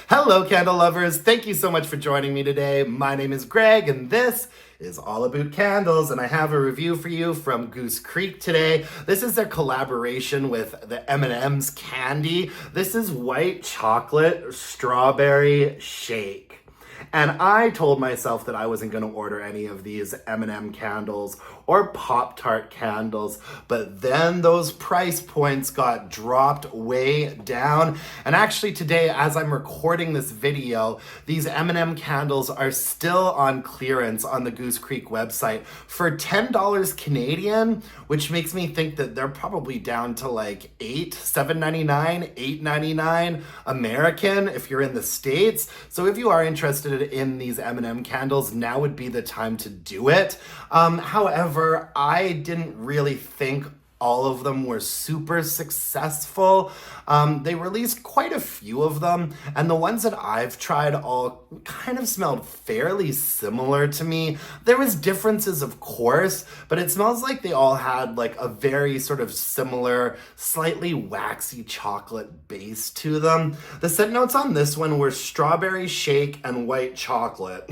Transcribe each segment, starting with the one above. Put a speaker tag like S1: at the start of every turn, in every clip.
S1: Hello, candle lovers. Thank you so much for joining me today. My name is Greg, and this is all about candles, and I have a review for you from Goose Creek today. This is their collaboration with the M&Ms candy. This is white chocolate strawberry shake. And I told myself that I wasn't going to order any of these M&M candles or Pop-Tart candles, but then those price points got dropped way down. And actually today, as I'm recording this video, these M&M candles are still on clearance on the Goose Creek website for $10 Canadian, which makes me think that they're probably down to like $7.99, $8.99 American if you're in the States. So if you are interested in these M&M candles, now would be the time to do it. However, I didn't really think all of them were super successful. They released quite a few of them, and the ones that I've tried all kind of smelled fairly similar to me. There was differences, of course, but it smells like they all had like a very sort of similar, slightly waxy chocolate base to them. The scent notes on this one were strawberry shake and white chocolate.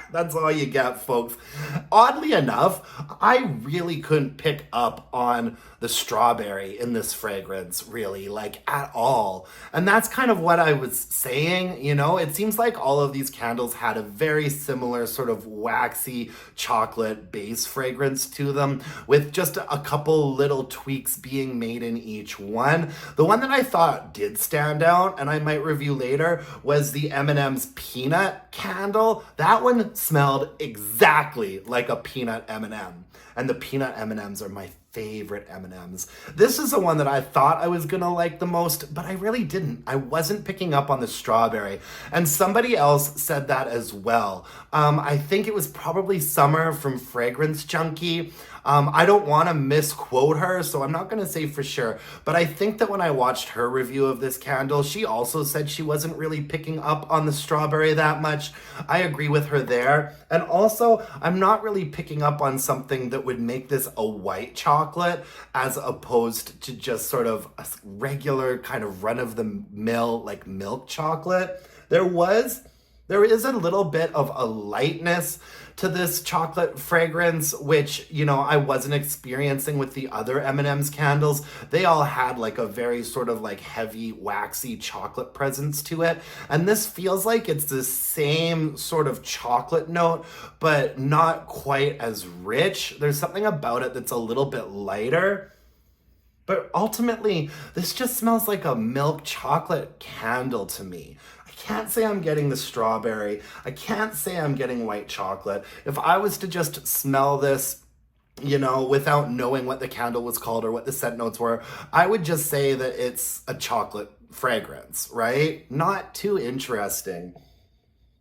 S1: That's all you get, folks. Oddly enough, I really couldn't pick up on the strawberry in this fragrance, really, like at all. And that's kind of what I was saying, you know? It seems like all of these candles had a very similar sort of waxy chocolate base fragrance to them, with just a couple little tweaks being made in each one. The one that I thought did stand out, and I might review later, was the M&M's peanut candle. That one smelled exactly like a peanut M&M. And the peanut M&Ms are my favorite M&Ms. This is the one that I thought I was gonna like the most, but I really didn't. I wasn't picking up on the strawberry. And somebody else said that as well. I think it was probably Summer from Fragrance Junkie. I don't want to misquote her, so I'm not going to say for sure, but I think that when I watched her review of this candle, she also said she wasn't really picking up on the strawberry that much. I agree with her there. And also, I'm not really picking up on something that would make this a white chocolate as opposed to just sort of a regular kind of run-of-the-mill like milk chocolate. There is a little bit of a lightness to this chocolate fragrance, which, you know, I wasn't experiencing with the other M&M's candles. They all had like a very sort of like heavy, waxy chocolate presence to it. And this feels like it's the same sort of chocolate note, but not quite as rich. There's something about it that's a little bit lighter. But ultimately, this just smells like a milk chocolate candle to me. I can't say I'm getting the strawberry. I can't say I'm getting white chocolate. If I was to just smell this, you know, without knowing what the candle was called or what the scent notes were, I would just say that it's a chocolate fragrance, right? Not too interesting.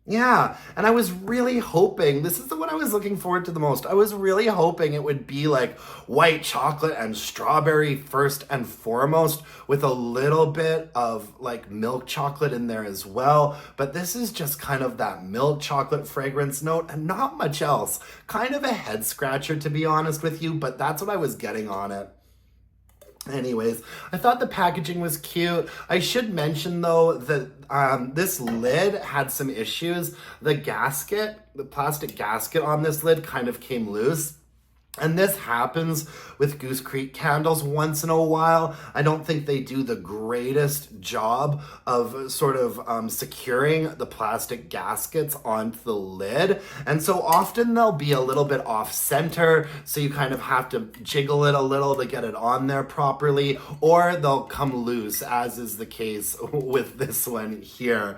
S1: Yeah, and I was really hoping, this is the one I was looking forward to the most. I was really hoping it would be like white chocolate and strawberry first and foremost, with a little bit of like milk chocolate in there as well. But this is just kind of that milk chocolate fragrance note and not much else. Kind of a head scratcher, to be honest with you, but that's what I was getting on it. Anyways, I thought the packaging was cute. I should mention though that this lid had some issues. The plastic gasket on this lid kind of came loose. And this happens with Goose Creek candles once in a while. I don't think they do the greatest job of sort of securing the plastic gaskets onto the lid. And so often they'll be a little bit off center, so you kind of have to jiggle it a little to get it on there properly, or they'll come loose, as is the case with this one here.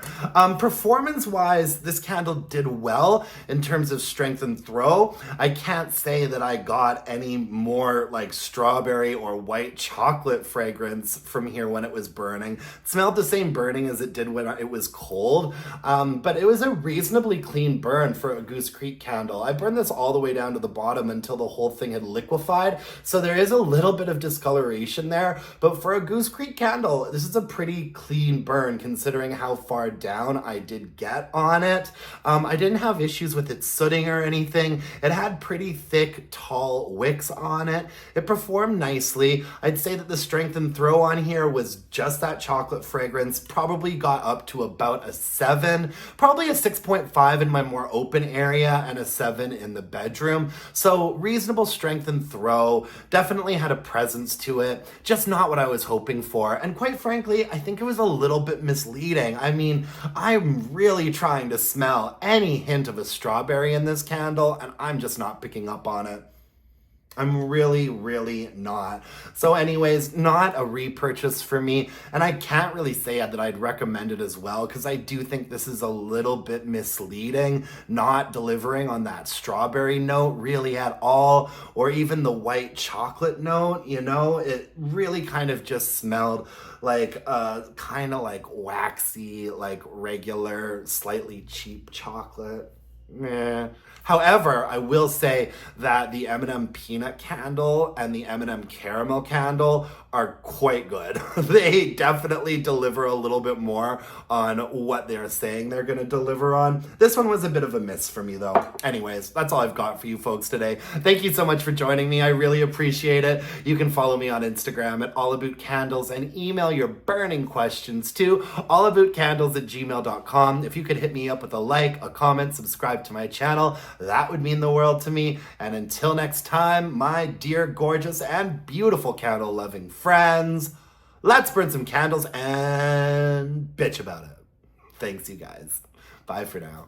S1: Performance-wise, this candle did well in terms of strength and throw. I can't say that I got any more like strawberry or white chocolate fragrance from here when it was burning. It smelled the same burning as it did when it was cold, but it was a reasonably clean burn for a Goose Creek candle. I burned this all the way down to the bottom until the whole thing had liquefied, so there is a little bit of discoloration there, but for a Goose Creek candle, this is a pretty clean burn considering how far down I did get on it. I didn't have issues with it sooting or anything. It had pretty thick, tall tall wicks on it. It performed nicely. I'd say that the strength and throw on here was just that chocolate fragrance, probably got up to about a 7, probably a 6.5 in my more open area and a 7 in the bedroom. So reasonable strength and throw, definitely had a presence to it, just not what I was hoping for. And quite frankly, I think it was a little bit misleading. I mean, I'm really trying to smell any hint of a strawberry in this candle, and I'm just not picking up on it. I'm really not. So anyways, not a repurchase for me. And I can't really say that I'd recommend it as well, because I do think this is a little bit misleading, not delivering on that strawberry note really at all, or even the white chocolate note, you know? It really kind of just smelled like kind of like waxy, like regular, slightly cheap chocolate. Meh. However, I will say that the M&M peanut candle and the M&M caramel candle are quite good. They definitely deliver a little bit more on what they're saying they're going to deliver on. This one was a bit of a miss for me though. Anyways, that's all I've got for you folks today. Thank you so much for joining me. I really appreciate it. You can follow me on Instagram at allaboutcandles and email your burning questions to allaboutcandles@gmail.com. If you could hit me up with a like, a comment, subscribe to my channel, that would mean the world to me. And until next time, my dear, gorgeous, and beautiful candle-loving friends, let's burn some candles and bitch about it. Thanks, you guys. Bye for now.